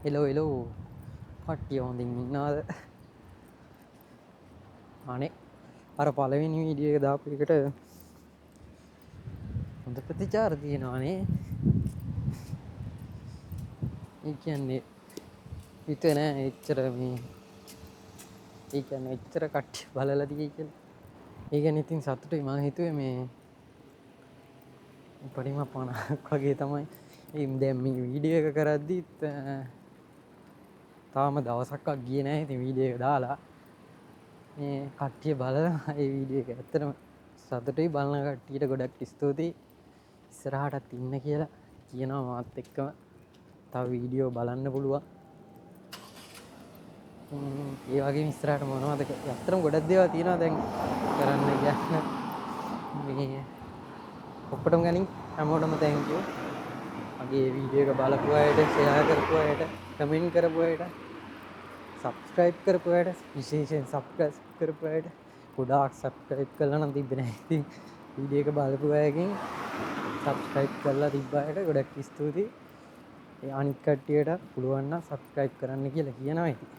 එලෝ කට්ටිය හොඳින් ඉන්නවද? අනේ අර පළවෙනි වීඩියෝ එක දාපු එකට හොඳ ප්‍රතිචාර තියෙනවානේ. ඒ කියන්නේ හිතුවේ නෑ එච්චර මේ ඒ කියන්නේ එච්චර කට්ටිය බලලා තියෙයි කියලා. ඒ කියන්නේ ඉතින් සතුටුයි. මම හිතුවේ මේ උපරිම 50ක් වගේ තමයි. දැන් මේ වීඩියෝ එක කරද්දිත් තාම දවසක්වත් ගියේ නෑ. ඉතින් වීඩියෝ එක දාලා මේ කට්ටිය බලලා ඒ වීඩියෝ එක ඇත්තටම සතුටුයි. බලන කට්ටියට ගොඩක් ස්තුතියි. ඉස්සරහටත් ඉන්න කියලා කියනවා මාත් එක්කම. තව වීඩියෝ බලන්න පුළුවන්. ඒ වගේම ඉස්සරහට මොනවද ඇත්තටම ගොඩක් දේවල් තියෙනවා දැන් කරන්න කියන්න. මේ ඔක්කොටම ගනින් හැමෝටම thank you. මගේ වීඩියෝ එක බලපු අයට, ෂෙයා කරපු අයට, කමෙන්ට් කරපු අයට, subscribe කරපු අයට, විශේෂයෙන් subscribe කරපු අයට ගොඩාක් subscribe කරලා නම් තිබ්බේ නැහැ. ඉතින් වීඩියෝ එක බලපු අයගෙන් subscribe කරලා තිබ්බ අයට ගොඩක් ස්තුතියි. ඒ අනිත් කට්ටියට පුළුවන් නම් subscribe කරන්න කියලා කියනවා. ඉතින්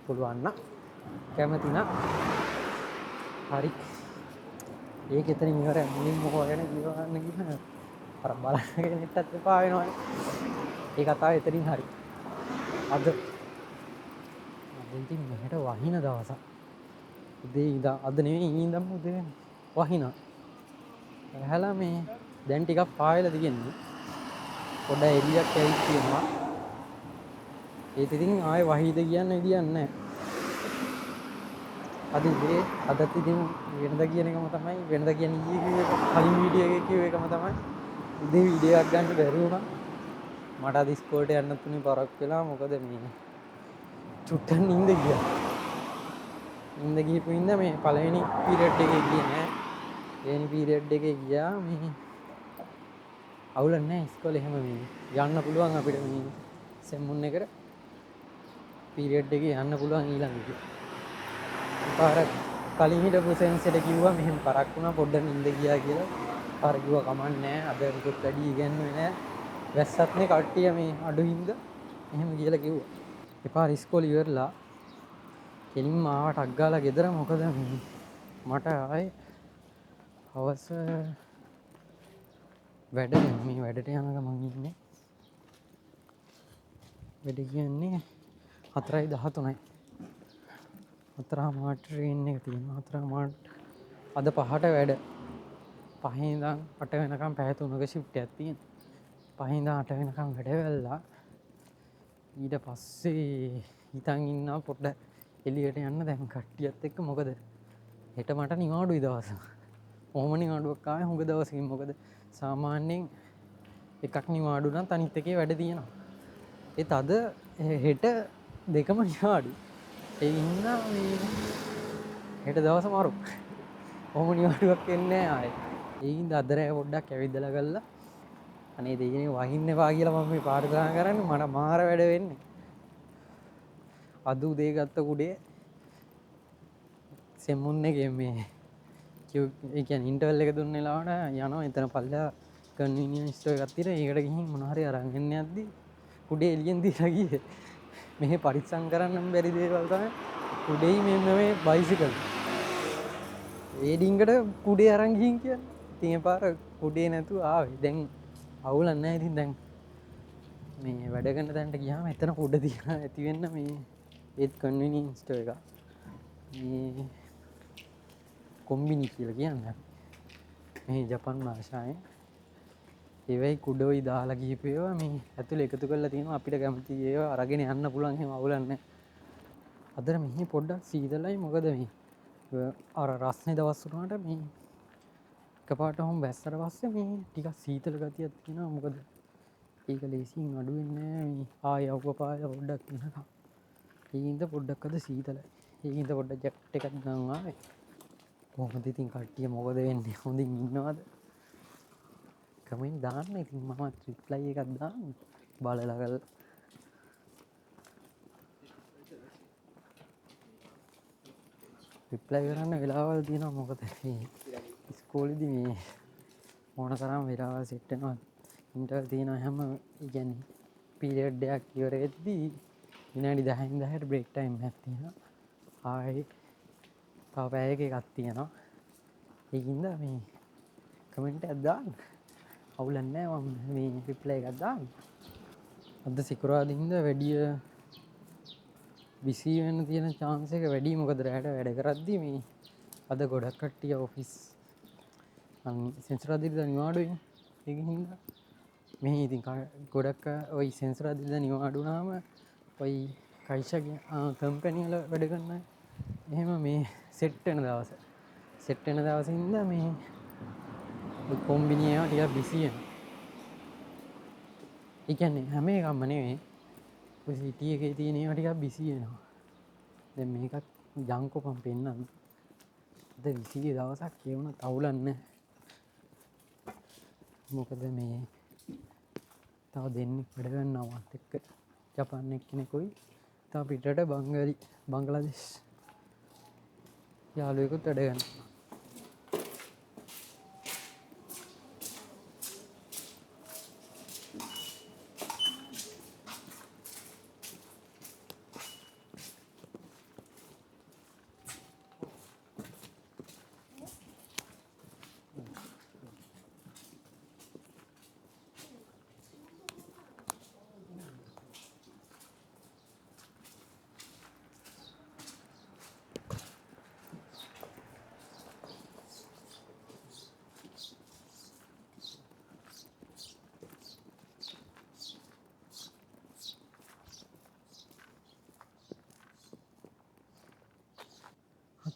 පුළුවන් නම් කැමති නම් හරි. ඒක එතනින් ඉවරයි. මුලින්ම හොයගෙන ඉවරන්න කියන අර බලන්න කෙනෙක්ටත් එපා වෙනවනේ. ඒ කතාව එතනින් හරි. අද ඉතින් මෙහෙට වහින දවසක්. උදේ ඉඳන් අද නෙවෙයි ඉඳන්ම උදේ වහිනා. ඇහැලා මේ දැන් ටිකක් පායලා තියෙන්නේ. පොඩ එළියක් ඇවිත් තියෙනවා. ඒත් ඉතින් ආයේ වහිද කියන්න විදියක් නැහැ. අද ඉතින් අදත් ඉතින් වෙනද කියන එකම තමයි. වෙනද කියන්නේ ඊයේ කලින් වීඩියෝ එකේ කිව්ව එකම තමයි. උදේ වීඩියෝ එකක් ගන්න බැරි වුණා. මට අද ඉස්කෝලේට යන්න තුනේ පරක් වෙලා. මොකද මේ චුට්ටක් නිින්ද ගියා. නිින්ද ගිහපු ඉඳ මේ පළවෙනි පීරියඩ් එකේ ගියේ නෑ. දෙවෙනි පීරියඩ් එකේ ගියා මේ අවුලක් නැහැ ඉස්කෝලේ එහෙම මේ යන්න පුළුවන් අපිට මේ සෙම්මුන් එකට පීරියඩ් එකේ යන්න පුළුවන් ඊළඟ එක. පාර කලින් හිටපු සෙන්සර්ට කිව්වා මෙහෙම පරක් වුණා පොඩ්ඩක් නිින්ද ගියා කියලා. පාර කිව්වා කමක් නැහැ අද රිපෝට් වැඩි ඉගෙනුවේ නැහැ. වැස්සත් නේ කට්ටිය මේ අඩු හින්දා එහෙම කියලා කිව්වා. එපාර ඉස්කෝලේ ඉවරලා කෙලින්ම ආවට අග්ගාලා ගෙදර මොකද මට ආයේ හවස වැඩ මේ වැඩට යන ගමන් ඉන්නේ. වැඩ කියන්නේ 4:13යි. 4:00 ට්‍රේන් එක තියෙනවා. 4:00 අද 5ට වැඩ. 5 ඉඳන් 8 වෙනකම් පැය 3ක shift එකක් තියෙනවා. 5 ඉඳන් 8 වෙනකම් වැඩ වෙලා ඊට පස්සේ හිතන් ඉන්නවා පොඩ්ඩක් එළියට යන්න දැන් කට්ටියත් එක්ක. මොකද හෙට මට නිවාඩුයි දවස. ඔහොම නිවාඩුවක් ආවේ හුඟ දවසකින්. මොකද සාමාන්‍යයෙන් එකක් නිවාඩු නම් අනිත් එකේ වැඩ තියෙනවා. ඒත් අද හෙට දෙකම නිවාඩු. ඒ ඉන්නා මේ හෙට දවස මාරු. ඔහොම නිවාඩුවක් එන්නේ නැහැ ආයේ. ඒ හින්දා අද රෑ පොඩ්ඩක් ඇවිදලා ගල්ලා අනේ දෙයියනේ වහින්න එපා කියලා මම මේ පාරදා කරන්නේ. මට මාර වැඩ වෙන්නේ. අද උදේ ගත්ත කුඩේ සෙම්මුන් එකේ මේ ඒ කියන්නේ ඉන්ටර්වල් එක දුන්න වෙලාවට යනවා එතන පල්ලා කන්වීනියන්ස් ස්ටෝර් එකක් තියෙනවා. ඒකට ගිහින් මොන හරි අරන් එන්න යද්දි කුඩේ එළියෙන් දීලා ගියේ. මෙහෙ පරිස්සම් කරන්න බැරි දේවල් තමයි. කුඩේයි මේ බයිසිකල්. ඒ ඩිංගට කුඩේ අරන් ගිහින් කියන්නේ. ඉතින් ඒ පාර කුඩේ නැතුව ආවේ. දැන් අවුලක් නැහැ. ඉතින් දැන් මේ වැඩ කරන තැනට ගියාම එතන කුඩ තියලා ඇති වෙන්න මේ ඒත් කන්වීනියන්ස් ස්ටෝර් එක. මේ කොම්බිනි කියලා කියන්නේ. මේ ජපන් භාෂාවෙන් ඒවයි කුඩෝයි දාලා ගිහපු ඒවා මේ ඇතුලේ එකතු කරලා තියෙනවා. අපිට කැමති ඒවා අරගෙන යන්න පුළුවන්. එහෙම අවුලක් නැහැ. අද මෙහි පොඩ්ඩක් සීතලයි. මොකද මේ අර රස්නේ දවස් වුණාට මේ එකපාරට හොම් බැස්සට පස්සේ මේ ටිකක් සීතල ගතියක් තියෙනවා. මොකද ඒක ලේසියෙන් අඩු වෙන්නේ නැහැ. මේ ආය අවුපාය පොඩ්ඩක් වෙනකම්. ඒකින්ද පොඩ්ඩක් අද සීතලයි. ඒකින්ද පොඩ්ඩක් ජැකට් එකක් ගන්න ආවේ. කොහොමද ඉතින් කට්ටිය මොකද වෙන්නේ? හොඳින් ඉන්නවද? කමෙන්ට් දාන්න. ඉතින් මමත් රිප්ලයි එකක් දාන්න බලලා කරලා. රිප්ලයි කරන්න වෙලාවල් තියෙනවා. මොකද මේ ඉස්කෝලේදී මේ ඕන තරම් වෙලාවල් සෙට් වෙනවා. ඉන්ටර්වල් තියෙනවා හැම කියන්නේ පීරියඩ් එකක් ඉවර වෙද්දී විනාඩි 10න් 10ට බ්‍රේක් ටයිම් එකක් තියෙනවා. ආයෙ තව පැයක එකක් තියෙනවා. ඒකින්ද මේ කමෙන්ට් එකක් දාන්න. අවුලක් නැහැ මම මේ රිප්ලයි එකක් දාන්න. අද සිකුරාදින්ද වැඩිය බිසි වෙන්න තියෙන chance එක වැඩි. මොකද රැට වැඩ කරද්දී මේ අද ගොඩක් කට්ටිය ඔෆිස් සෙන්සුරාදින්දා නිවාඩුයි. ඒකින්ද මේ ඉතින් ගොඩක් ඔයි සෙන්සුරාදින්දා නිවාඩු වුණාම ඔයි කයිෂගේ කම්පැනි වල වැඩ කරන අය එහෙම මේ සෙට් වෙන දවසින්ද මේ කොම්බිනි ඒවා ටිකක් බිසි වෙනවා. ඒ කියන්නේ හැම එකක්ම නෙවෙයි. ඔය සිටි එකේ තියෙන ඒවා ටිකක් බිසි වෙනවා. දැන් මේකත් ජංකොපම් පෙන්නන්න. අද විසිගේ දවසක් ඒ වුණත් අවුලක් නැහැ. මොකද මේ තව දෙන්නෙක් වැඩ කරනවා මාත් එක්ක. ජපාන් එක්කෙනෙකුයි තව පිටරට බංග්ලාදේශ් යාළුවෙකුත් වැඩ කරනවා.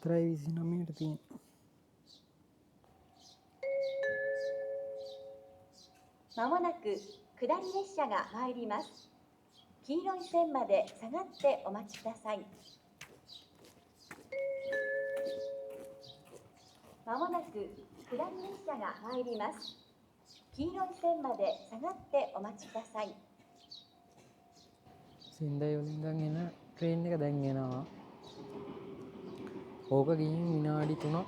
4:29ට තියෙන. まもなく下り列車が参ります。黄色い線まで下がってお待ちください。まもなく下り列車が参ります。黄色い線まで下がってお待ちください。 සින්දයි වලින් ඉඳන් එන ට්‍රේන් එක දැන් එනවා. ඕක ගිහින් විනාඩි 3ක්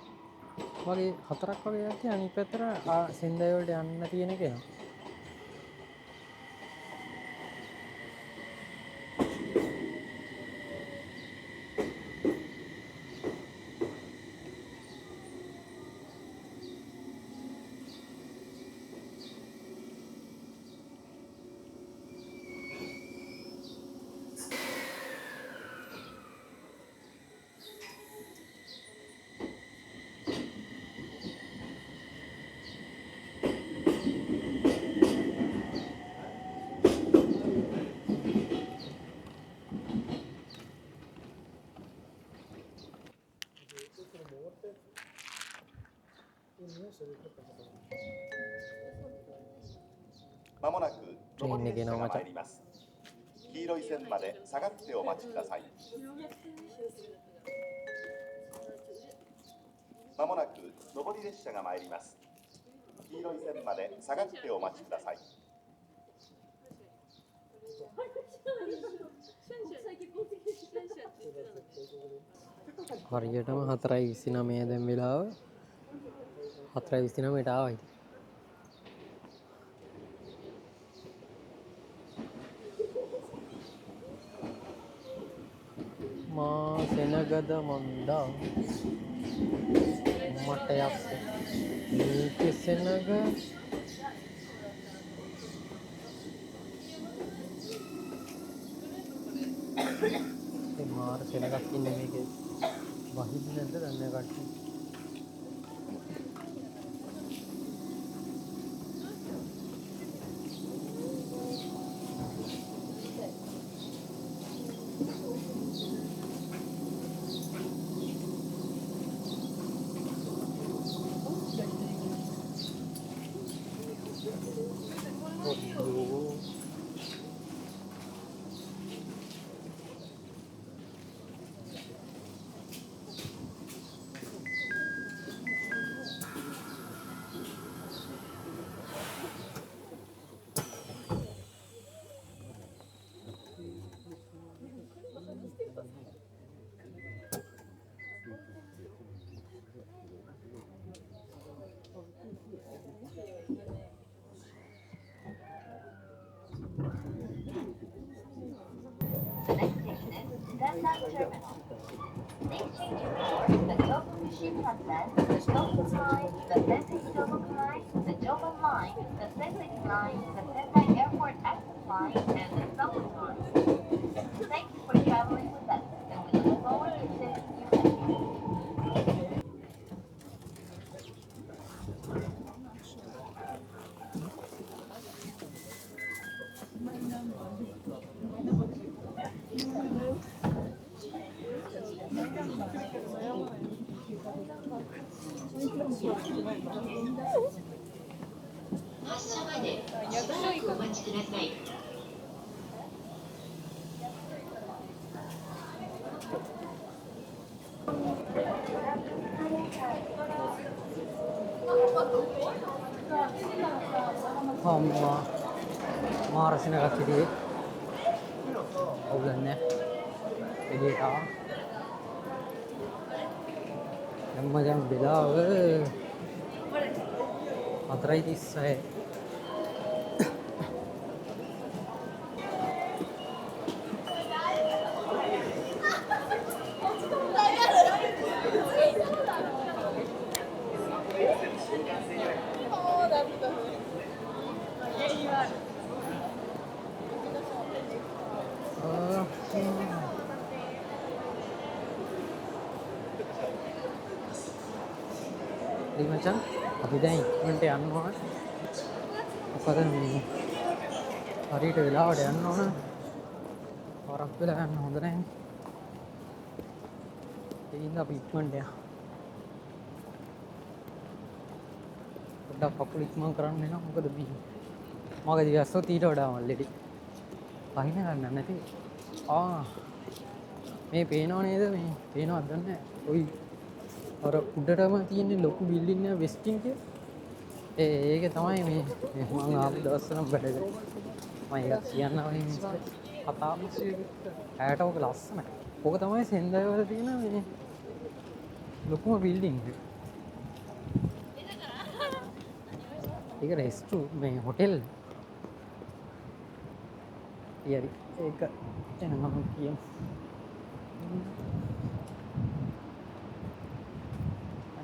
වගේ 4ක් වගේ යද්දී අනිත් පැත්තට සින්දයි වලට යන්න තියෙන එක එනවා.まもなく上り列車が参ります。黄色い線まで下がってお待ちください。まもなく上り列車が参ります。黄色い線まで下がってお待ちください。 හරියටම 4:29 දැන් වෙලාව 4:29ට ආවයි. මා සෙනගද මන්දා මට යක්ස මේක සෙනග මාර සෙනගක් ඉන්නේ මේකේ. වහිද නැද්ද දන්නේ කට්ටිය. The next station is Sendai Terminal. Next change for the Kyoto Shinkansen, the Kyoto Line, the Sendai Tohoku Line, the Joban Line, the Sendai Line, the Sendai Airport Access Line, and the Subway Line. Thank you for traveling with us, and we look forward to seeing you again. 発車までしばらくお待ちください。Amma Maharashina City. අවුලන්නේ එළියට ආවා. දැන් වෙලාව 4:36. මචං අපි දැන් ඉක්මනට යන්න ඕන. මොකද මේ හරියට වෙලාවට යන්න ඕන. වරක් වෙලා යන්න හොඳ නැහැ. ඒ හින්දා අපි ඉක්මනට යන්න. පොඩ්ඩක් කකුල ඉක්මන් කරන්න වෙනවා. මොකද මගදී වැස්සොත් ඊට වඩා මල්ලෙඩි. පහින ගන්න නැති. මේ පේනව නේද? මේ පේනවද දන්නේ නැහැ. ඔයි අර උඩටම තියෙන ලොකු බිල්ඩින් එක වෙස්ටින් එක. ඒක තමයි මේ මම ආපු දවස්වල වැඩ කරේ. මම ඒක කියන්න වගේ මේ කතාව. ඇයට ඔක ලස්සනයි. ඔක තමයි සෙන්දයි වල තියෙන මේ ලොකුම බිල්ඩින් එක. ඒක රෙස්ටුරන්ට් මේ හොටෙල්. ඊයරි ඒක එන මම කියමු.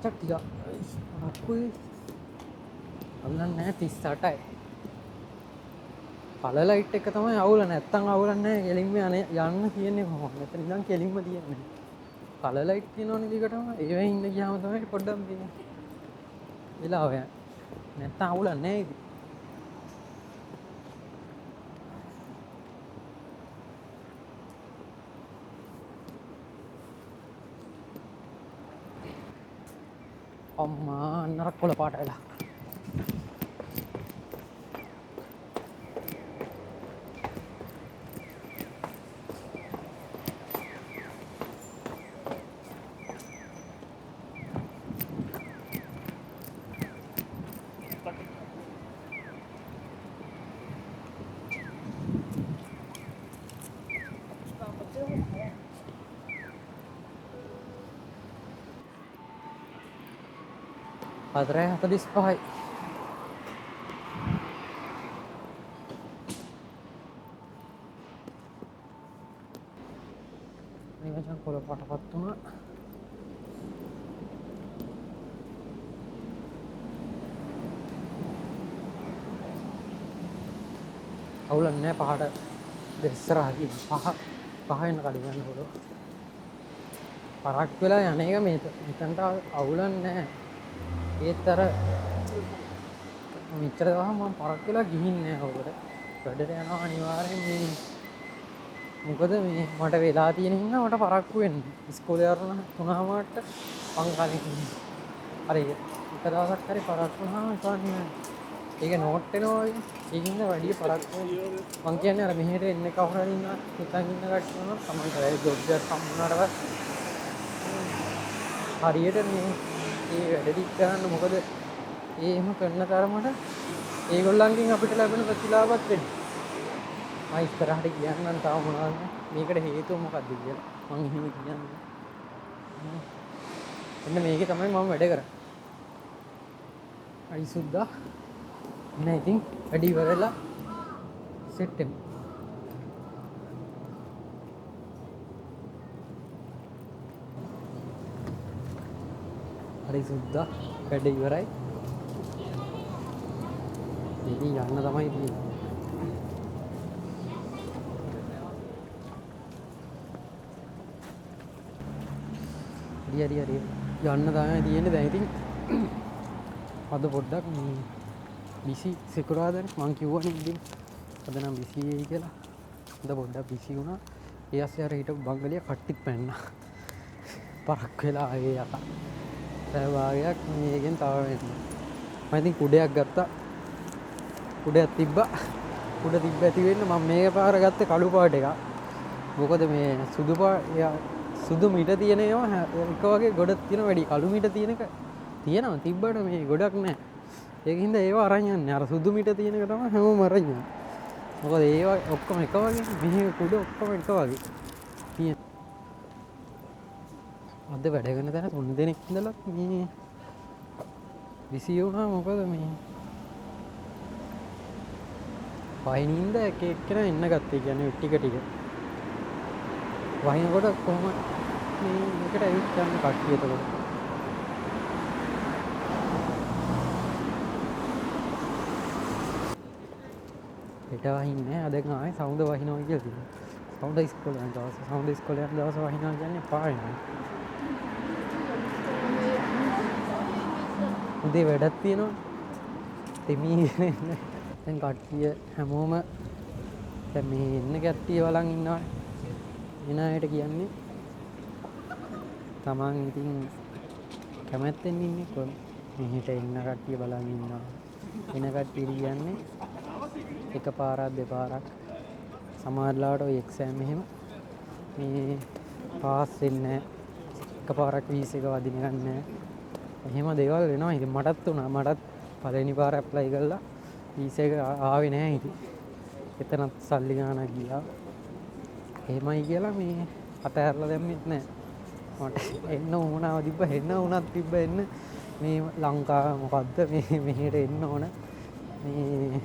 ටික රක්කුයි අල්ලන්නේ නැහැ 38යි. කලර් ලයිට් එක තමයි අවුල. නැත්තම් අවුලක් නැහැ. කෙලින්ම යන්න කියන්නේ කොහොමද? මෙතන ඉඳන් කෙලින්ම තියන්නේ. කලර් ලයිට් තියෙනවනේ දිගටම. ඒවෙන් ඉන්න ගියාම තමයි පොඩ්ඩක් මේ වෙලාව යන්නේ. නැත්තම් අවුලක් නැහැ ඉතින්. අම්මා නරක කොළ පාට වෙලා. Baterai 45. Ini macam kalau patok tu nak. Awulan ni pahada berserah lagi. Pahain kali kan dulu. Parak pula yang ni kan macam awulan ni. ඒත් අර මෙච්චර දවස් මම පරක් වෙලා ගිහින් නෑ ඔකට. වැඩට යනවා අනිවාර්යෙන් මේ. මොකද මේ මට වෙලා තියෙන හින්දා මට පරක්කු වෙන්න. ඉස්කෝලේ යන 3:00ට මං කලින් හරි එක දවසක් හරි පරක්කු වුණාම නිකන් ඒක නෝට් වෙනවා වගේ. ඒකින්ද වැඩි පරක්කු මං කියන්නේ අර මෙහෙට එන්න කවුරු හරි ඉන්න හිතන් ඉන්න කට්ටිය නම් තමයි ඒ ජොබ් එකක් හම්බුනාට හරියට මේ ඒ වැඩ ටික කරන්න. මොකද එහෙම කරන තරමට ඒගොල්ලන්ගෙන් අපිට ලැබෙන ප්‍රතිලාභත් වෙන්නේ. මම ඉස්සරහට කියන්නම් තාම මොනවද මේකට හේතුව මොකක්ද කියලා. මම එහෙම කියන්නේ. එන්න මේකේ තමයි මම වැඩ කරන්නේ. අයිසුද්දා නෑ ඉතින් වැඩි ඉවරලා සෙට් වෙමු. හරි සුද්දා වැඩ ඉවරයි. ඉතින් යන්න තමයි තියෙන්නේ. හරි යන්න තමයි තියෙන්නේ. දැන් ඉතින් අද පොඩ්ඩක් බිසි සිකුරාදානේ මං කිව්වනේ ඉතින් අද නම් බිසි වෙයි කියලා. අද පොඩ්ඩක් බිසි වුණා. ඒ ASCII අර හිටපු බංගලිය කට්ටික් පැන්නා. පරක් වෙලා ආවේ යකා. ඒ වාගයක් මේකෙන් තව වෙනවා. මම ඉතින් කුඩයක් ගත්තා. කුඩයක් තිබ්බා. කුඩ තිබ්බ ඇති වෙන්න මම මේක පාර ගත්තේ කළු පාට එක. මොකද මේ සුදු මිට තියෙන ඒවා එක වගේ ගොඩක් තියෙන වැඩි කළු මිට තියෙන එක තියෙනවා තිබ්බට මේ ගොඩක් නැහැ. ඒකින්ද ඒවා අරන් යන්නේ. අර සුදු මිට තියෙන එක තමයි හැමෝම අරන් යන්නේ. මොකද ඒවා ඔක්කොම එක වගේ. මෙහි කුඩ ඔක්කොම එක වගේ. තියෙන. අද වැඩ කරන තැන 3 දෙනෙක් ඉඳලා මේ බිසි වුණා. මොකද මේ වහිනින්ද එක එක්කෙනා එන්න ගත්තේ. කියන්නේ ටික වහිනකොට කොහොම මේ එකට ඇවිත් යන කට්ටිය එතකොට හෙට වහින්නේ අද ආයේ සවුන්ඩ් වහිනවා කියලා තියෙනවා. සවුන්ඩ් ඉස්කෝලේ යන දවස් සවුන්ඩ් ඉස්කෝලේ යන දවස් වහිනවා කියන්නේ පාවෙනවා. උදේ වැඩක් තියෙනවා. දෙමී දැන් කට්ටිය හැමෝම දැන් මේ එන්න කට්ටිය බලන් ඉන්නවා. එන අයට කියන්නේ තමන් ඉතින් කැමැත්තෙන් ඉන්නේ කොහොම මෙහෙට එන්න කට්ටිය බලන් ඉන්නවා. එන කට්ටිය කියන්නේ එකපාරක් දෙපාරක් සමහරලාට ඔය එක්සෑම් එහෙම මේ පාස් වෙන්නේ එකපාරක් වීස් එක වදින ගන්න. එහෙම දේවල් වෙනවා. ඉතින් මටත් වුණා. මටත් පළවෙනි පාර ඇප්ලයි කළා වීස් එක ආවේ නැහැ. ඉතින් එතනත් සල්ලි ගාණක් ගියා. එහෙමයි කියලා මේ අතහැරලා දැම්මෙත් නැහැ. මට එන්න උනාව තිබ්බ එන්න උනත් තිබ්බ එන්න මේ ලංකාව මොකද්ද මේ මෙහෙට එන්න ඕන මේ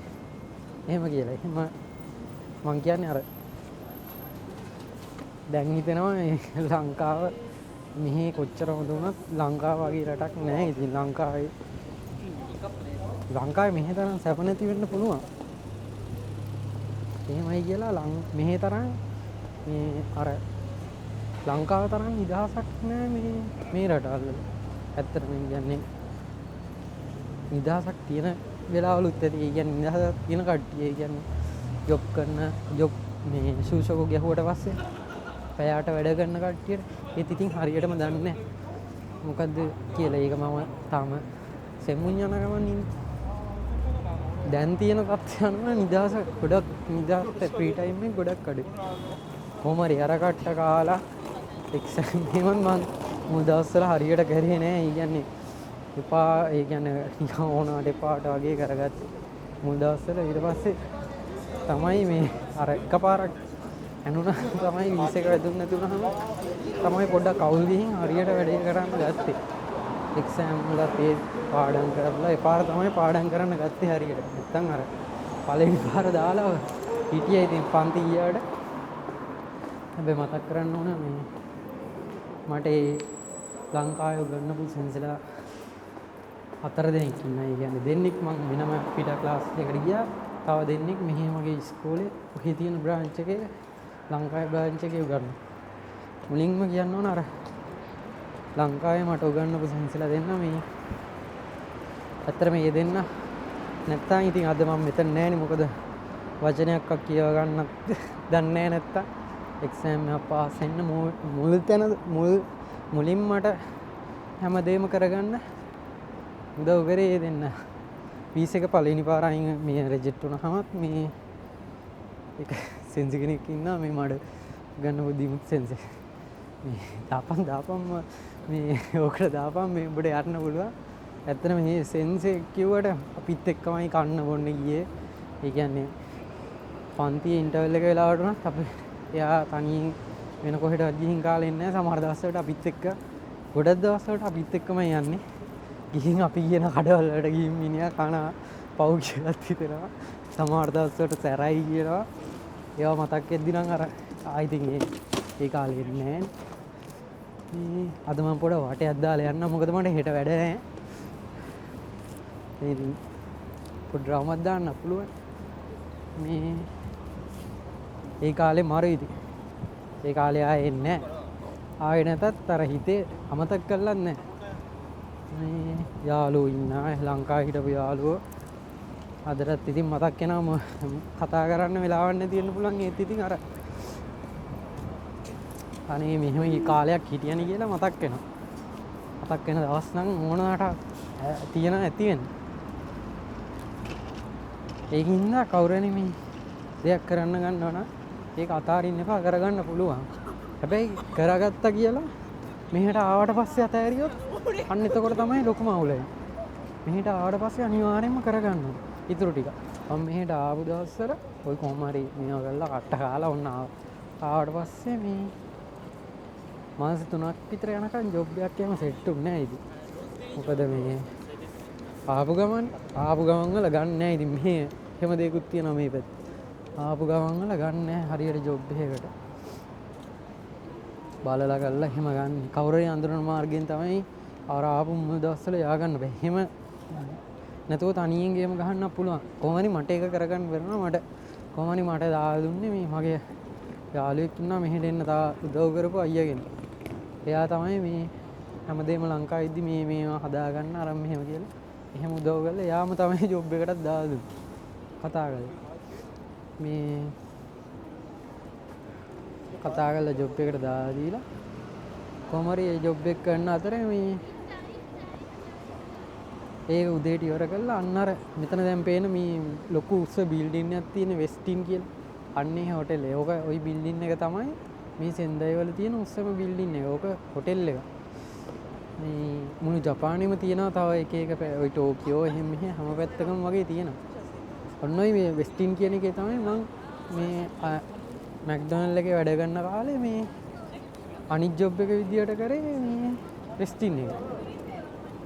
එහෙම කියලා. එහෙම මං කියන්නේ අර දැන් හිතෙනවා මේ ලංකාව මෙහි කොච්චර හොඳ වුණත් ලංකාව වගේ රටක් නැහැ. ඉතින් ලංකාවේ මෙහෙ තරම් සැප නැති වෙන්න පුළුවන්. එහෙමයි කියලා මෙහෙ තරම් මේ අර ලංකාව තරම් නිදහසක් නෑ මේ රටවල් වල. ඇත්තටම කියන්නේ නිදහසක් තියෙන වෙලාවලුත් ඇති. ඒ කියන්නේ නිදහසක් තියෙන කට්ටිය. ඒ කියන්නේ ජොබ් මේ ෂූෂකෝ ගැහුවට පස්සේ පැයට වැඩ කරන කට්ටියට ඒත් ඉතින් හරියටම දන්නේ නැහැ මොකද්ද කියලා. ඒක මම තාම සෙම්මුන් යන ගමන් ඉන්නේ. දැන් තියෙන තත්ත්වය අනුව නිදහස ගොඩක් නිදහස් ෆ්‍රී ටයිම් එක ගොඩක් අඩුයි. කොහොම හරි අර කට්ට කාලා එක්සෑම් එකෙන් මම මුල් දවස්වල හරියට කරේ නෑ. ඒ කියන්නේ එපා ඒ කියන්නේ නිකන් ඕනවට එපාට වගේ කරගත්ත මුල් දවස්වල. ඊට පස්සේ තමයි මේ අර එකපාරක් ඇනුණා තමයි වීස් එක වැදුන්නේ නැතුනහම තමයි පොඩ්ඩක් අවුල් ගිහින් හරියට වැඩේ කරන්න ගත්තේ. එක්සෑම් වල ඒ පාඩම් කරලා එපාර තමයි පාඩම් කරන්න ගත්තේ හරියට. නැත්තම් අර පළවෙනි පාර දාලා හිටියේ ඉතින් පන්ති ගියාට. හැබැයි මතක් කරන්න ඕන මේ මට ඒ ලංකාවේ ගන්නපු සෙන්සලා 4 දෙනෙක් ඉන්නවා. ඒ කියන්නේ දෙන්නෙක් මම වෙනම පිට ක්ලාස් එකකට ගියා. තව දෙන්නෙක් මෙහි මගේ ඉස්කෝලේ ඔහි තියෙන බ්‍රාන්ච් එකේ ලංකාවේ බ්‍රාන්ච් එකේ උගන්වනවා. මුලින්ම කියන්න ඕන අර ලංකාවේ මට උගන්වපු සෙන්සලා දෙන්න මේ ඇත්තටම මේ දෙන්න නැත්තම් ඉතින් අද මම මෙතන නෑනේ. මොකද වචනයක්වත් කියව ගන්නත් දන්නේ නැත්තම් එක්සෑම් එක පාස් වෙන්න මුලින් මට හැමදේම කරගන්න උදව් කරේ දෙන්න. වීස් එක පළවෙනි පාර අයින් මේ රෙජෙක්ට් වුණාමත් මේ එක සෙන්සි කෙනෙක් ඉන්නවා මේ මඩ ගන්න බුද්ධිමුත් සෙන්සි. මේ දාපම් මේ ඕකට දාපම් මේ උඹට යන්න පුළුවන්. ඇත්තටම මේ සෙන්සි කිව්වට අපිත් එක්කමයි කන්න බොන්න ගියේ. ඒ කියන්නේ පන්තියේ ඉන්ටර්වල් එක වෙලාවට උනත් අපි එයා තනියෙන් වෙන කොහෙටවත් ගිහින් කාලේ ඉන්නේ නැහැ. සමහර දවස්වලට අපිත් එක්ක ගොඩක් දවස්වලට අපිත් එක්කමයි යන්නේ. ගිහින් අපි කියන කඩවල වලට ගිහින් මිනිහා කන පව් කියලාත් හිතෙනවා. සමහර දවස්වලට සැරයි කියනවා. ඒවා මතක් වෙද්දි නම් අර ආයිතින් ඒ කාලේ නෑ. අද මම පොඩ වටයක් දාලා යන්න මොකද මට හෙට වැඩ නැහැ. ඉතින් පොඩ ඩ්‍රාමාවක් දාන්න පුළුවන්. මේ ඒ කාලේ මරු ඉතින්. ඒ කාලේ ආයේ එන්නේ නැහැ. ආවේ නැතත් අර හිතේ අමතක කරලත් නැහැ. මේ යාළුවෝ ඉන්නා ලංකාවේ හිටපු යාළුවෝ අදටත් ඉතින් මතක් වෙනවා කතා කරන්න වෙලාවක් නැති වෙන්න පුළුවන්. ඒත් ඉතින් අර අනේ මෙහෙම කාලයක් හිටියනේ කියලා මතක් වෙනවා. මතක් වෙන දවස් නම් ඕනකට තියෙන ඇති වෙන්නේ. ඒකින්ද කවුරුනේ මේ දෙයක් කරන්න ගන්නවා නම් ඒක අතාරින්න එපා, කරගන්න පුළුවන්. හැබැයි කරගත්තා කියලා මෙහෙට ආවට පස්සේ අතෑරියොත් අන්න එතකොට තමයි ලොකුම අවුල එන්නේ. මෙහෙට ආවට පස්සේ අනිවාර්යයෙන්ම කරගන්න ඕනේ ඊටු ටික. මම මෙහෙට ආපු දවස්වල ඔය කොහොම හරි මේවා කරලා කට්ට කාලා ඔන්න ආවට පස්සේ මේ මාස 3ක් විතර යනකම් ජොබ් එකක් එහෙම සෙට් උන්නේ නැහැ ඉතින්. මොකද මේ ආපු ගමන් වල ගන්න නැහැ ඉතින් මෙහෙ හැම දෙයක්ත් තියෙනවා මේ පැත්තේ. ආපු ගමන් වල ගන්න නැහැ හරියට ජොබ් එකකට. බලලා කරලා එහෙම ගන්න. කවුරුරි අඳුරන මාර්ගයෙන් තමයි අර ආපු මුල් දවස්වල යා ගන්න බෑ. එහෙම නැතුව තනියෙන් ගේම ගහන්න පුළුවන්. කොහොම හරි මට ඒක කරගන්න බැරුණා. මට කොහොම හරි මට දාලා දුන්නේ මේ මගේ යාළුවෙක් ඉන්නවා මෙහෙට එන්න තා උදව් කරපු අයියාගෙන. එයා තමයි මේ හැමදේම ලංකාවේදී මේවා හදාගන්න අරන් මෙහෙම කියලා. එහෙම උදව් කරලා එයාම තමයි ජොබ් එකටත් දාලා දුන්නේ. කතා කරලා ජොබ් එකට දාලා දීලා කොහොම හරි ඒ ජොබ් එක කරන අතරේ මේ ඒක උදේට ඉවර කරලා අන්න අර මෙතන දැන් පේන මේ ලොකු උස්ස බිල්ඩින් එකක් තියෙන වෙස්ටින් කියලා. අන්නේ හොටෙල් එක. ඕක ওই බිල්ඩින් එක තමයි මේ සෙන්දයි වල තියෙන උස්සම බිල්ඩින් එක. ඕක හොටෙල් එක. මේ මුළු ජපානෙම තියෙනවා තව එක ඔය ටෝකියෝ එහෙම මෙහෙ හැම පැත්තකම වගේ තියෙනවා. ඔන්න ඔය මේ වෙස්ටින් කියන එකේ තමයි මම මේ මැක්ඩොනල්ඩ් එකේ වැඩ කරන කාලේ මේ අනිත් ජොබ් එක විදියට කරේ මේ වෙස්ටින් එක.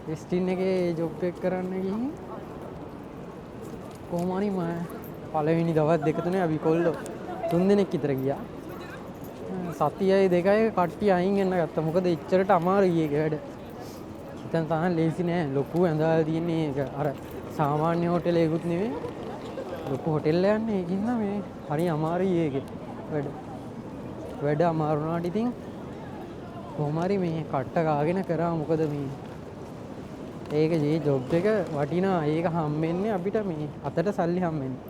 වෙස්ටින් එකේ ජොබ් එක කරන්න ගිහින් කොහොම හරි මම පළවෙනි දවස් දෙක තුනේ අපි කොල්ලෝ 3 දෙනෙක් විතර ගියා. සතියයි දෙකයි කට්ටිය අයින් වෙන්න ගත්තා. මොකද ඉච්චරට අමාරුයි ඒක වැඩ. හිතන් තාම ලේසි නෑ. ලොකු ඇඳලා තියෙන්නේ ඒක අර සාමාන්‍ය හොටෙල් එකකුත් නෙවෙයි. ලොකු හොටෙල් යන්නේ ඒකින්ද මේ හරි අමාරුයි ඒකේ වැඩ. වැඩ අමාරු වුණාට ඉතින් කොහොම හරි මේ කට්ට ගාගෙන කරා. මොකද මේ ඒක ජී ජොබ් එක වටිනා. ඒක හම්බෙන්නේ අපිට මේ අතට සල්ලි හම්බෙන්නේ.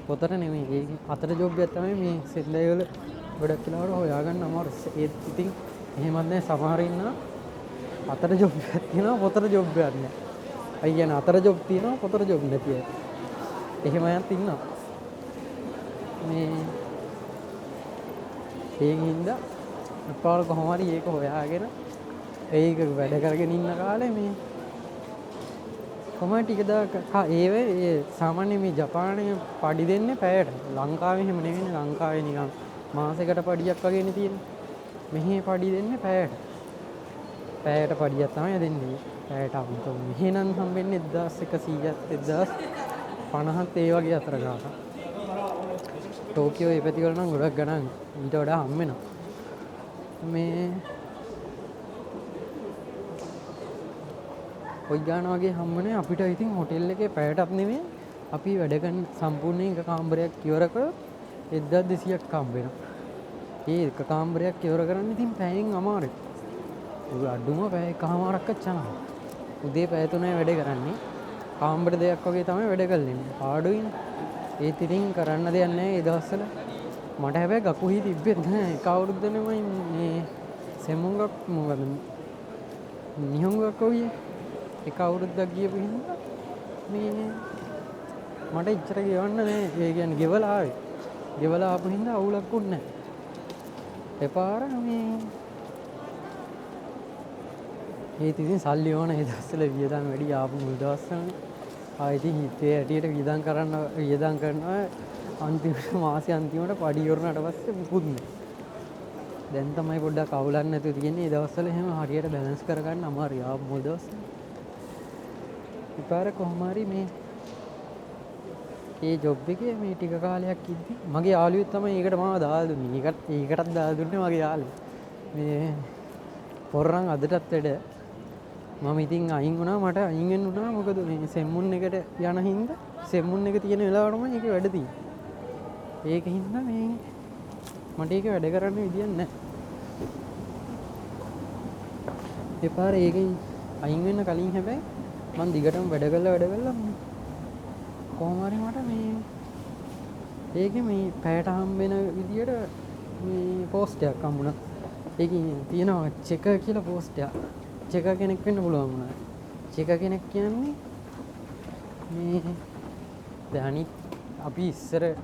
පොතට නෙමෙයි. ඒක අතට ජොබ් එකක් තමයි මේ සෙල්ලයි වල ගොඩක් වෙලාවට හොයාගන්න අමාරු. ඒත් ඉතින් එහෙමත් නැහැ. සමහර ඉන්නා අතට ජොබ් එකක් තියෙනවා පොතට ජොබ් එකක් නැහැ. අය කියන අතට ජොබ් තියෙනවා පොතට ජොබ් නැති අය. එහෙම අයත් ඉන්නවා. මේ ඒකින්ද අප්පාල කොහොම හරි ඒක හොයාගෙන ඒක වැඩ කරගෙන ඉන්න කාලේ මේ කොහොමද ටික දාක ඒ සාමාන්‍ය මේ ජපානයේ පඩි දෙන්නේ පැයට. ලංකාවේ එහෙම නෙවෙයි. ලංකාවේ නිකන් මාසෙකට පඩියක් වගේනේ තියෙන්නේ. මෙහි පඩි දෙන්නේ පැයට. පැයට පඩියක් තමයි දෙන්නේ. පැයට අමුතු. මෙහි නම් හම්බෙන්නේ 1100ත් 1050ත් ඒ වගේ අතර ගානක්. ටෝකියෝ ඒ පැති වල නම් ගොඩක් ගණන් ඊට වඩා හම් වෙනවා. මේ ඔය ගාන වගේ හම්බුනේ අපිට. ඉතින් හොටෙල් එකේ පැයටත් නෙමෙයි අපි වැඩ කරන සම්පූර්ණයෙන් එක කාමරයක් ඉවර කරොත් 1200ක් හම්බ වෙනවා. ඒ එක කාමරයක් ඉවර කරන්න ඉතින් පැයෙන් අමාරුයි. ඒ අඩුම පැය එකමාරක් අච්චනවා. උදේ පැය 3යි වැඩ කරන්නේ. කාමර දෙයක් වගේ තමයි වැඩ කරන්නේ. පාඩුයිනේ. ඒත් ඉතින් කරන්න දෙයක් නැහැ ඒ දවස්වල. මට හැබැයි ගකුහි තිබ්බෙත් නැහැ. එක අවුරුද්දෙම මේ සෙමුංගක් මොකද නිහොංගක් ඔයියේ එක අවුරුද්දක් ගියපු හින්දා මේ මට ඉච්චර ගෙවන්න නෑ. ඒ කියන්නේ ගෙවලා ආවේ. ගෙවලා ආපු හින්දා අවුලක් උන්නේ නෑ. එපාර මේ ඒත් ඉතින් සල්ලි ඕන ඒ දවස්වල වියදම් වැඩි ආපු මුල් දවස්වල. ඉතින් හිතේ ඇටියට වියදම් කරනවා. අන්තිමට මාසේ අන්තිමට පඩි ඉවරනට පස්සේ මුකුත් නෑ. දැන් තමයි පොඩ්ඩක් අවුලක් නැතුව තියෙන්නේ. ඒ දවස්වල එහෙම හරියට බැලන්ස් කරගන්න අමාරුයි. ආපු මුල් දවස්වල ඉපාර කොහොම හරි මේ ඒ ජොබ් එකේ මේ ටික කාලයක් ඉද්දි මගේ යාළුවෙක් තමයි ඒකට මාව දාලා දුන්නේ. ඒකටත් දාලා දුන්නේ මගේ යාළුවා. මේ පොරරන් අදටත් වැඩ මම ඉතින් අයින් වුණා මට අයින් වෙන්න වුණා මොකද මේ සෙම්මුන් එකට යන හින්දා සෙම්මුන් එක තියෙන වෙලාවටම ඒක වැඩ තියෙන්නේ ඒක හින්දා මේ මට ඒක වැඩ කරන්න විදියක් නැහැ එපාර ඒකෙන් අයින් වෙන්න කලින් හැබැයි මම දිගටම වැඩ කළා කොහොම හරි මට මේ ඒකේ මේ පැයට හම්බෙන විදියට මේ පෝස්ට් එකක් හම්බුණා. ඒකේ තියෙනවා චෙකර් කියලා පෝස්ට් එකක්. චෙකර් කෙනෙක් වෙන්න පුළුවන් වුණා. චෙකර් කෙනෙක් කියන්නේ මේ දැන් අනිත් අපි ඉස්සර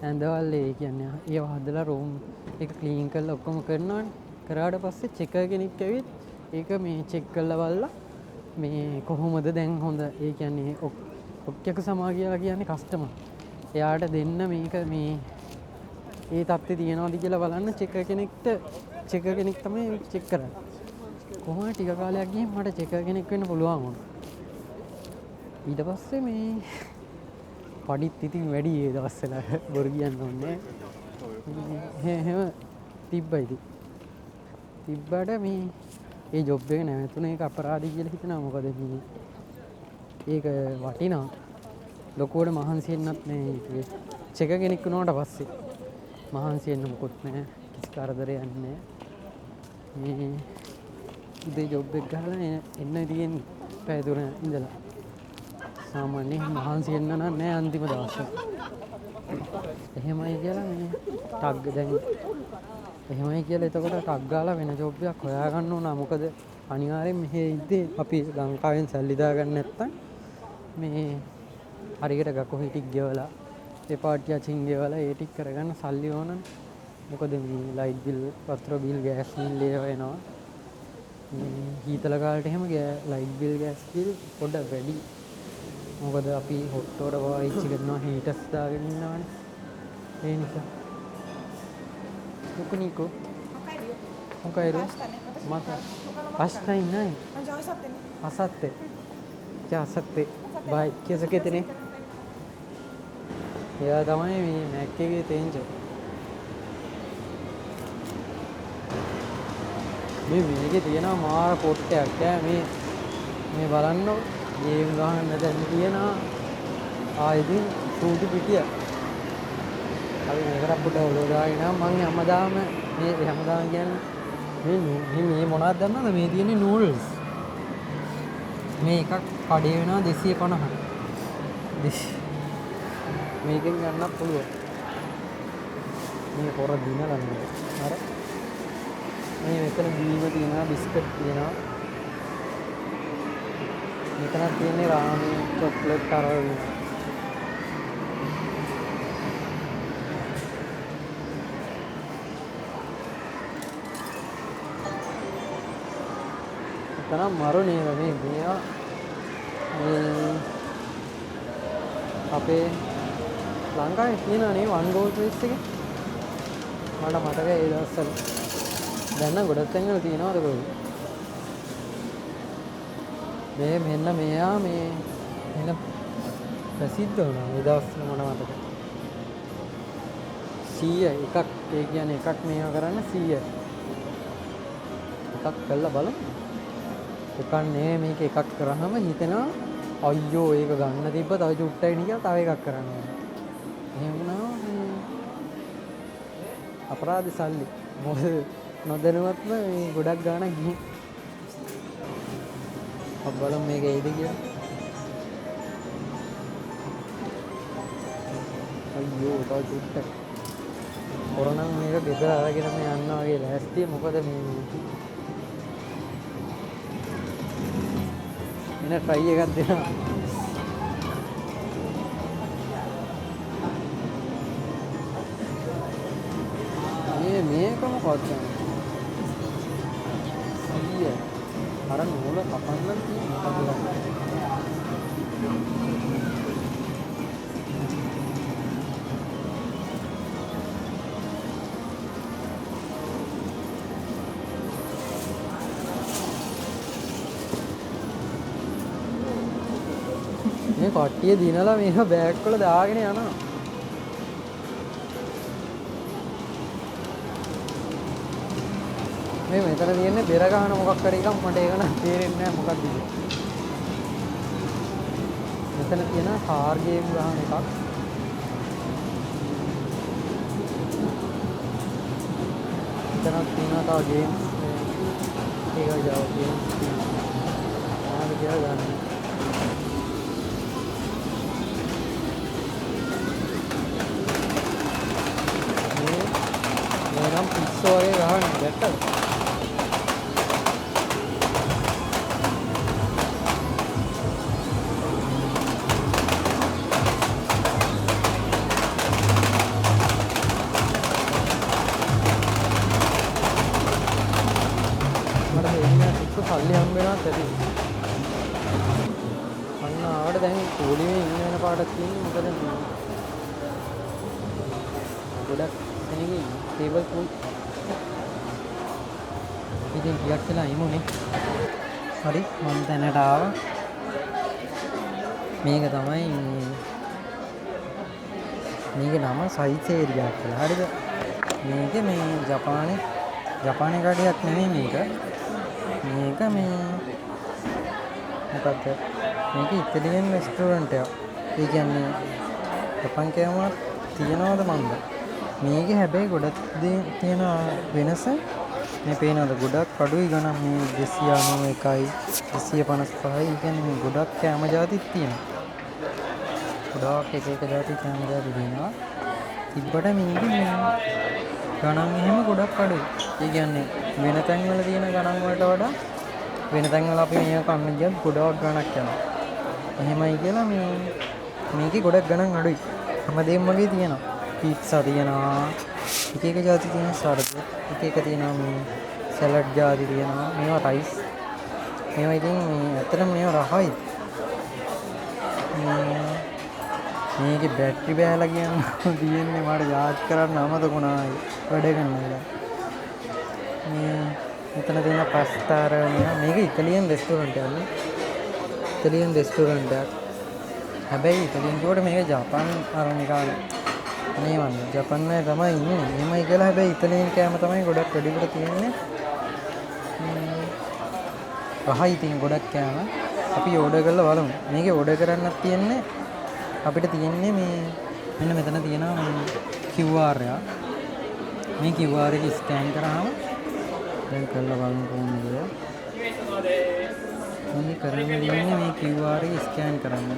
ඇඳවල් ඒ කියන්නේ ඒව හදලා රූම් එක ක්ලීන් කරලා ඔක්කොම කරනවානේ. කරාට පස්සේ චෙකර් කෙනෙක් ඇවිත් ඒක මේ චෙක් කරලා බලලා මේ කොහොමද දැන් හොඳ ඒ කියන්නේ ඔක්කොක සමා කියලා කියන්නේ කස්ටමර්. එයාට දෙන්න මේක මේ ඒ තත්ත්වේ තියනවාද කියලා බලන්න චෙකර් කෙනෙක් තමයි චෙක් කරන්නේ. කොහොමද ටික කාලයක් ගිහින් මට චෙකර් කෙනෙක් වෙන්න පුළුවන් වුණා. ඊට පස්සේ මේ පඩිත් ඉතින් වැඩි ඒ දවස්වල බොරු කියන්න ඕනේ. එහෙම තිබ්බා ඉතින්. තිබ්බට මේ ඒ ජොබ් එක නැවතුනේ ඒක අපරාධي කියලා හිතනවා. මොකද මේ ඒක වටිනා ලොකුවට මහන්සි වෙන්නත් මේ චෙක කෙනෙක් වුණාට පස්සේ මහන්සි වෙන්න මොකුත් නැහැ කිසි කරදරයක් නැහැ මේ උදේ ජොබ් එක ගහලා එන්න තියෙන්නේ පැය තුන ඉඳලා සාමාන්‍යයෙන් මහන්සි වෙන්න නැහැ අන්තිම දවසේ එහෙමයි කියලා මේ ටග් දැන් එහෙමයි කියලා එතකොට ටග් ගාලා වෙන ජොබ් එකක් හොයාගන්න ඕන මොකද අනිවාර්යෙන් මෙහෙ ඉද්දී අපි ලංකාවෙන් සල්ලි දාගන්න නැත්තම් මේ හරියට ගකොහි ටික ගෙවලා ඒ පාටිය චින් ගෙවලා ඒ ටික කරගන්න සල්ලි ඕනනේ මොකද මේ ලයිට් බිල් වතුර බිල් ගෑස් බිල් ඒව එනවා මේ හීතල කාලේට එහෙම ලයිට් බිල් ගෑස් බිල් පොඩ්ඩක් වැඩි මොකද අපි හොට්ටෝට පාවිච්චි කරනවා හීටර්ස් දාගෙන ඉන්නවනේ ඒ නිසා Nico Hokkaido mata ashtai nai asatteじゃあasatte bye 気をつけてねඑයා තමයි මේ මැක් එකේ තේන්ජර් මේකේ තියෙනවා මාර පොට්ටයක් මේ බලන්න ගේම් ගහන්න දැන් තියෙනවා ඉතින් සූටි පිටිය අපි මේකට පොඩ ඔලෝදාගෙන මම හැමදාම කියන්නේ මේ මොනවද දන්නවද මේ තියෙන්නේ නූඩල්ස් මේ එකක් කඩේ වෙනවා 250 මේකෙන් ගන්නත් පුළුවන් මේ පොර දිනලා නේද අර මේ මෙතන බීම තියෙනවා බිස්කට් තියෙනවා මෙතන තියෙන්නේ රාමේ චොක්ලට් කරවල තරම් මරු නේද මේ මේවා මේ අපේ ලංකාවේ තියෙනවා නේ වන් ගෝල් ප්‍රයිස් එක මට මතකයි ඒ දවස්වල දැන් නම් ගොඩක් තැන්වල තියෙනවද කොහෙද මේ මෙන්න මෙයා මේ එන ප්‍රසිද්ධ වුණා ඒ දවස්වල මට මතකයි 100 එකක් ඒ කියන්නේ එකක් මේවා කරන්න 100 එකක් කළා බලමු එකන්නේ මේක එකක් කරාම හිතෙනවා අයියෝ ඒක ගන්න තිබ්බ තව චුට්ටයි නිකන් තව එකක් කරන්න ඕනේ. එහෙම වුණා අපරාධ සල්ලි මොකද නොදැනුවත්ම මේ ගොඩක් ගාණක් ගිහින් අප බලමු මේක එයිද කියලා. අයියෝ තව චුට්ටයි. කොරනම් මේක ගෙදර අරගෙන යන්න වගේ ලෑස්තිය මොකද මේ එන try එකක් දෙනවා මේක මොකක්ද සීය අර නූල කපන්න තියෙන මොකද මේ කට්ටිය දිනලා මේක බෑග් වල දාගෙන යනවා. මේ මෙතන තියෙන්නේ බෙර ගන්න මොකක් හරි එකක් මට ඒක නම් තේරෙන්නේ නැහැ මොකක්ද කියලා. මෙතන තියෙන කාර් ගේම් ගන්න එකක්. මෙතනක් තියෙනවා තව ගේම්ස් ඒක ජාව ගේම්ස් තියෙනවා. ආයෙ කියලා ගන්න. මේ නම් පිස්සෝ වගේ ගහන්නේ දැක්කද? සල්ලි හම්බ වෙනවත් ඇති. අන්න ආවට දැන් පොලිමේ ඉන්න වෙන පාටක් තියෙන්නේ මොකද ගොඩක් කෙනෙක්ගේ ටේබල් පූල් ඉතින් ටිකක් වෙලා ඉමුනේ. හරි මම දැනට ආවා. මේක තමයි මේකේ නම සයිසේරියා කියලා. හරිද? මේක මේ ජපානයේ කඩයක් නෙමෙයි මේක. මේක මේ මොකක්ද මේක ඉතාලියන් රෙස්ටෝරන්ට් එකක්. ඒ කියන්නේ ජපන් කෑමක් තියනවද මන්ද? මේකේ හැබැයි ගොඩක් තියෙන වෙනස මේ පේනවද ගොඩක් අඩුයි ගණන් මේ 291යි 255යි. ඒ කියන්නේ මේ ගොඩක් කෑම જાතිත් තියෙනවා. ගොඩක් එක જાති කෑම જાති තියෙනවා. තිබ්බට මේකේ ගණන් එහෙම ගොඩක් අඩුයි. ඒ කියන්නේ වෙන තැන්වල තියෙන ගණන් වලට වඩා වෙන තැන්වල අපි මේක කන්න ගියත් ගොඩක් ගණක් යනවා. එහෙමයි කියලා මේකේ ගොඩක් ගණන් අඩුයි. හැමදේම වගේ තියෙනවා. පීට්සා තියෙනවා. එක જાති තියෙන සර්බත්. එක තියෙනවා මේ සලාඩ් જાති තියෙනවා. මේවා රයිස්. මේවා ඉතින් ඇත්තටම මේවා රහයි. මේකේ බැටරි බෑලා කියනවා තියෙන්නේ මට charge කරන්න අමතකුණා වැඩ කරනවා. මෙතන තියෙන පස්තාර මේක ඉතාලියන් රෙස්ටෝරන්ට් එකක්. ඉතාලියන් රෙස්ටෝරන්ට් එකක්. හැබැයි ඉතාලියන් කියවට මේක ජපාන් අරන් එකක්. මේ වන්නේ ජපාන් නෑ තමයි ඉන්නේ. එහෙමයි කියලා හැබැයි ඉතාලියන් කෑම තමයි ගොඩක් වැඩිපුර තියෙන්නේ. රහයි තියෙන ගොඩක් කෑම. අපි ඕඩර් කරලා බලමු. මේකේ ඕඩර් කරන්නත් තියෙන්නේ අපිට තියෙන්නේ මේ මෙන්න මෙතන තියෙනවා මේ QR එක. මේ QR එක ස්කෑන් කරාම දැන් කරලා බලමු කොහොමද කියලා. මේ කරන්න දෙන්නේ මේ QR එක ස්කෑන් කරන්න.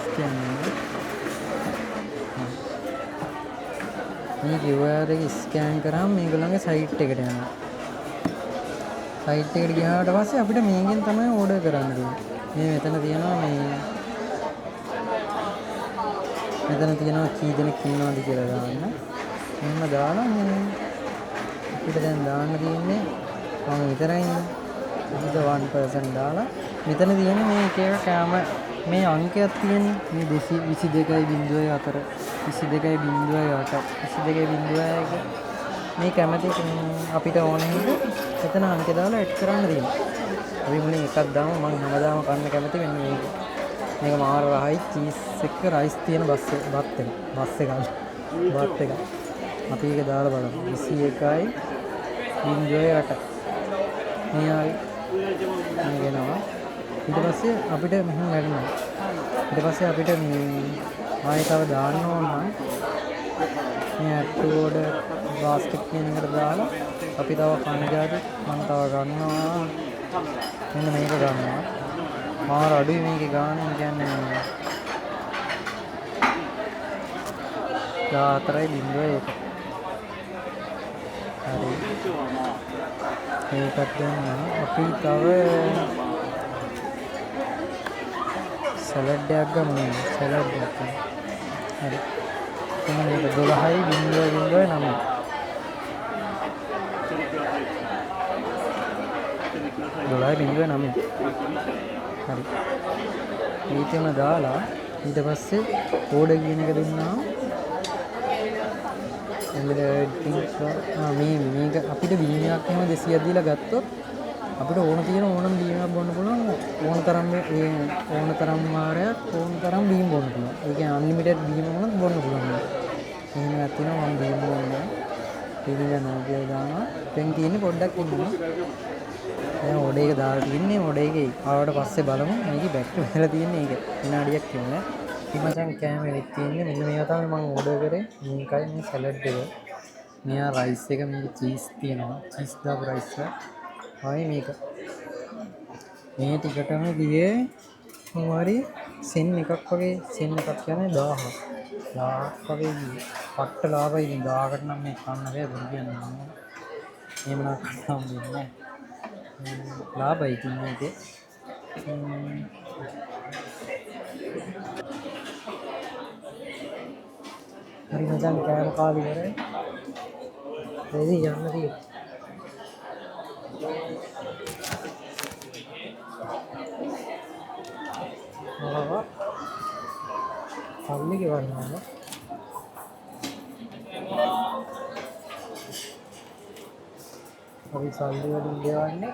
ස්කෑන් මේ QR එක ස්කෑන් කරාම මේගොල්ලන්ගේ සයිට් එකට යනවා. සයිට් එකට ගියාට පස්සේ අපිට මේකෙන් තමයි ඕඩර් කරන්න තියෙන්නේ. මේ මෙතන තියෙනවා මෙතන තියෙනවා කී දෙනෙක් ඉන්නවද කියලා දාන්න. එහෙම දාලා අපිට දැන් දාන්න තියෙන්නේ මම විතරයි ඉන්නේ. අපිට 1% දාලා මෙතන තියෙන්නේ මේ එක එක කෑම මේ අංකයක් තියෙන්නේ මේ 22.04 22.08 22.01 මේ කැමති අපිට ඕන හින්දා එතන අංක දාලා ඇඩ් කරන්න තියෙනවා. අපි මුලින් එකක් දාමු. මම හැමදාම කන්න කැමති වෙන මේක. මේක මාර රහයි චීස් එක රයිස් තියෙන බත් එක. අපි ඒක දාලා බලමු. 21.08 මේ ආයි මේකනවා. ඊට පස්සේ අපිට මෙහෙම වැඩනවා. ඊට පස්සේ අපිට මේ ආයෙ තව දාන්න ඕන නම් මේ ඇඩ් ටු ඕඩර් බාස්කට් කියන එකට දාලා අපි තව කන જાති මම තව ගන්නවා. මෙන්න මේක ගන්නවා. මාර අඩුයි මේකේ ගාන කියන්නේ 14.01. හරි. ඒකත් ගන්න. අපි තව සලාඩ් එකක් ගමු. සලාඩ් එකක්. හරි. එතන මේක 12.09. හරි. ඊටම දාලා ඊට පස්සේ ඕඩර් කියන එක දුන්නා. මේක අපිට බීමයක් එහෙම 200ක් දීලා ගත්තොත් අපිට ඕන තියෙන ඕනම බීමයක් බොන්න පුළුවන්. ඕන තරම් වාරයක් ඕන තරම් බීම් බොන්න පුළුවන්. ඒ කියන්නේ අන්ලිමිටඩ් බීම මොනවද බොන්න පුළුවන්. එහෙම නැත්නම් මම බීම් බොන්න පිළිගන්නවා කියලා දානවා. දැන් තියෙන්නේ පොඩ්ඩක් ඉන්නවා. දැන් ඔඩේ එක දාලා තියන්නේ ඔඩේ එකේ ආවට පස්සේ බලමු මේකේ බැටරි වෙලා තියන්නේ ඒක විනාඩියක් කියලා. ඉතින් මචං කෑම වෙලෙත් තියන්නේ මෙන්න මේවා තමයි මම ඕඩර් කරේ. මේකයි මේ සැලඩ් එක. මෙයා රයිස් එක මේක චීස් තියෙනවා. චීස් දාපු රයිස් එක. ආයේ මේක. මේ ටිකටම ගියේ මොනවාරි සෙන් එකක් වගේ සෙන් එකක් කියන්නේ 1000ක්. 1000ක් වගේ ගියේ. පට්ට ලාභයි. ඉතින් 1000කට නම් මේ කන්න බෑ බොරු කියන්නේ. එහෙම නම් කන්න දෙන්නේ නැහැ. ලාභයි ඉතින් මේකේ. හරි මචං කෑම කාලේ ඉවරයි. එදී යන්න තියෙනවා. සල්ලි ගෙවන්න ඕන. අපි සල්ලි වලින් ගෙවන්නේ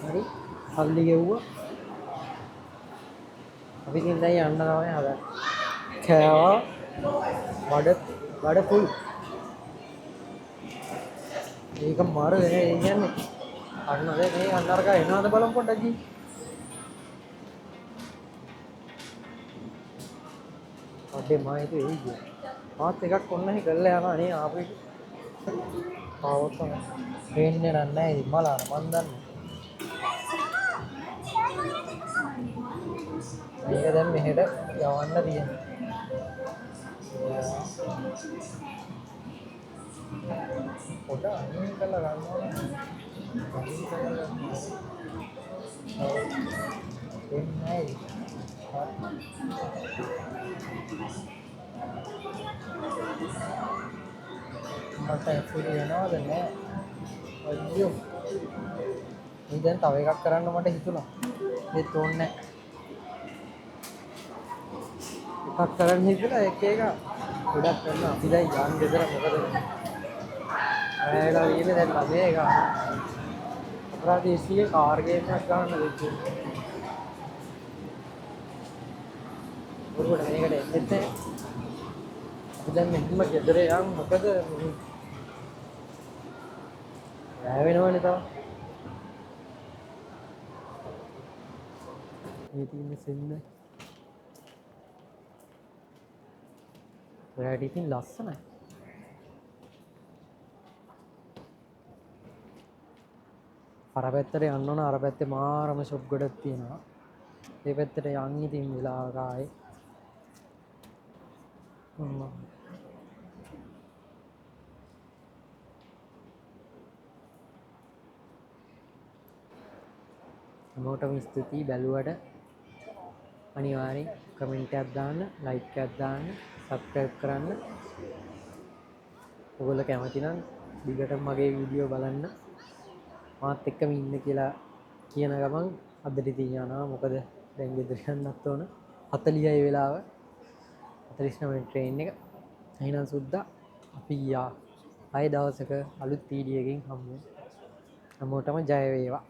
හරි සල්ලි ගෙව්වා. අපි ඉතින් දැන් යන්න තමයි හදන්නේ. කෑවා බඩ ෆුල්. ඒක මාර වෙන ඒ කියන්නේ අන්න දැන් මේ අන්නරක එනවාද බලමු පොඩ්ඩක් ගිහින්. අඩේ මා හිතුවේ එයි කියලා. මාත් එකක් ඔන්නහි කරලා යනවා නේ ආපු එක. ආවොත් තමයි. වෙන්නේ නැහැ ඉතින් මලාන මන් දන්නේ. මේක දැන් මෙහෙට යවන්න තියෙනවා. පොඩ අනින් කළා ගන්නවා. අනින් කළා ගන්නවා. එන්නේ මට ඇතුළේ යනවද නෑ. අයියෝ. මේ දැන් තව එකක් කරන්න මට හිතුණා. ඒත් ඕනේ නෑ. එකක් කරන්න හිතුණා එක ගොඩක් කරනවා. අපි දැන් යන් ගෙදර මොකද වෙන්නේ? ඇයලා ඉන්නේ දැන් ළමයි එක. අපරාධීසියේ කාර් ගේම් එකක් ගන්න දෙච්චි. බොරුවට මේකට එන්නෙත් නැහැ. අපි දැන් මෙහෙම ගෙදර යන් මොකද රැ වෙනවනේ තව. මේ තියෙන සෙන්න. රැඩි ඉතින් ලස්සනයි. අර පැත්තට යන්න ඕන. අර පැත්තේ මාරම ෂොප් ගොඩක් තියෙනවා. මේ පැත්තට යන්න ඉතින් වෙලාවක ආයේ. හැමෝටම ස්තුතියි බැලුවට. අනිවාර්යෙන් කමෙන්ට් එකක් දාන්න, ලයික් එකක් දාන්න, සබ්ස්ක්‍රයිබ් කරන්න. ඔයගොල්ලෝ කැමති නම් දිගටම මගේ වීඩියෝ බලන්න. මාත් එක්කම ඉන්න කියලා කියන ගමන් අදට ඉතින් යනවා. මොකද දැන් ගෙදර යන්නත් ඕන. 40යි වෙලාව. 49 ට්‍රේන් එක. එහෙනම් සුද්දා අපි ආය දවසක අලුත් වීඩියෝ එකකින් හම්බ වෙමු. හැමෝටම ජය වේවා.